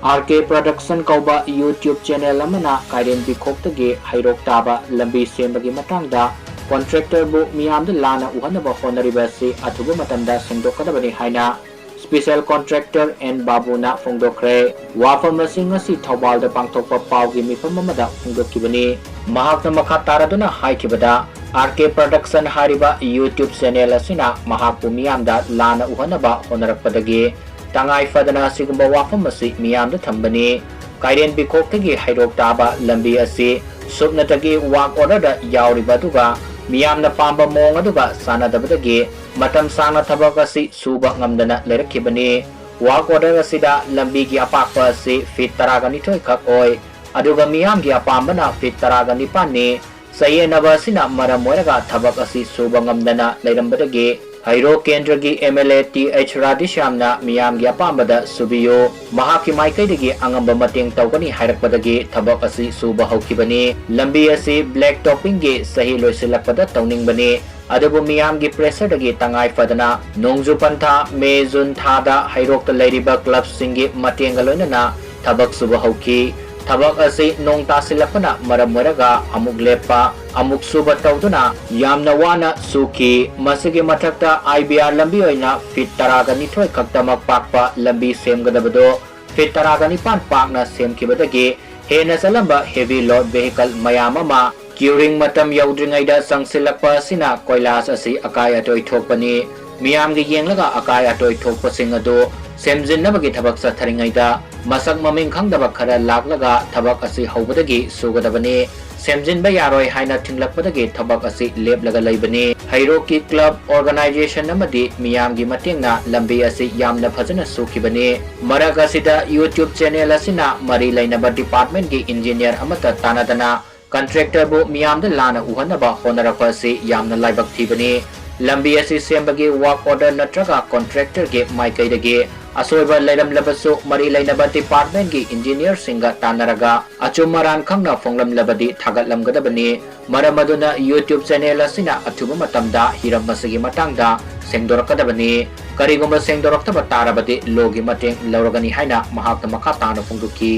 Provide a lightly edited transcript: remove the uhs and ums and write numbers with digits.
RK Production kauba YouTube channel amana Kairen Bikhoktagi Hairok Taba Lambi Sembagi Matangda Contractor bu Meeyamda Lanna Ouhannaba Hotnakhiba si Athubada Sengdorakadabani haina Special Contractor and Babu na Fongdokre Wafam Rasing asi Thaubalda Pangthokpa Paugi Mifam amada Fongdokkibani Mahakna Makha Taraduna Haikibada RK Production hariba YouTube channel asina Mahakpu Meeyamda Lanna Ouhannaba Hotnakhiba Tangai Fadana Sigumba Wafam asi Meeyamda Thambani Kairen Bikhoktagi Hairok Taba Lambi asi Subnatagi Work Order da Yauribaduga Meeyamna Pamba Mong aduga sanadabadagi Matam Sana Thabak asi suba ngamdana lerakibani Work Order asida Lambi gi apakpa asi feet 12 khak oi aduga Meeyam gi apambana feet 19 ni sayenaba asina maram oiraga thabak asi suba ngamdana leirambadagi Hairo Kendra gi MLA TH Radishamna Meeyam gi apambada subiyo mahaki maikaidagi angamba mateng tawgani hairakpadagi thabak asi suba haukibani lambi asi black topping gi sahi loisilakpada tawningbani adubu Meeyam gi pressure dagi tangai fadana nongju pantha May June thada hairokta leiriba clubs singi mateng loinana thabak suba hauki Thabak asi nong tasilakpana maram oiraga amuk lepa amuk suba tawduna yamna wana suki masigi mathakta IBR lambi oina feet 12 khaktamak pakpa lambi semgadabado feet 19 pakna semkibadagi hena salamba heavy load vehicle mayam ama curing matam yaudringaida sangsilakpa sina koilas asi akai atoi thokpani Meeyam gi yenglaga akai atoi thokpasing adu semjinnabagi thabak satharingaida masak maming khangdaba khara laklaga thabak asi hobadagi sugadabani semjinba yaroi haina thinglakpadagi thabak asi leplaga leibani Hairoki Club Organization amadi Meeyam gi matengna lambi asi yamna phajana sukibani marak asida YouTube channel asina mari lainaba department gi engineer amata tanadana Contractor bu Meeyamda Lanna Ouhannaba Hotnakhiba asi yamna laibak thibani lambi asi sembagi work order natraga contractor ge maikaidagi asoiba leiram labasu mari lainaba department gi engineer singa tanaraga achumaran khangna phonglam labadi thagatlam gadabani maramaduna YouTube channel asina athuba matamda hiram masigi matangda sengdorakadabani karigumba sengdoraktaba tarabadi logi mateng lauragani haina mahakna makha tana phongduki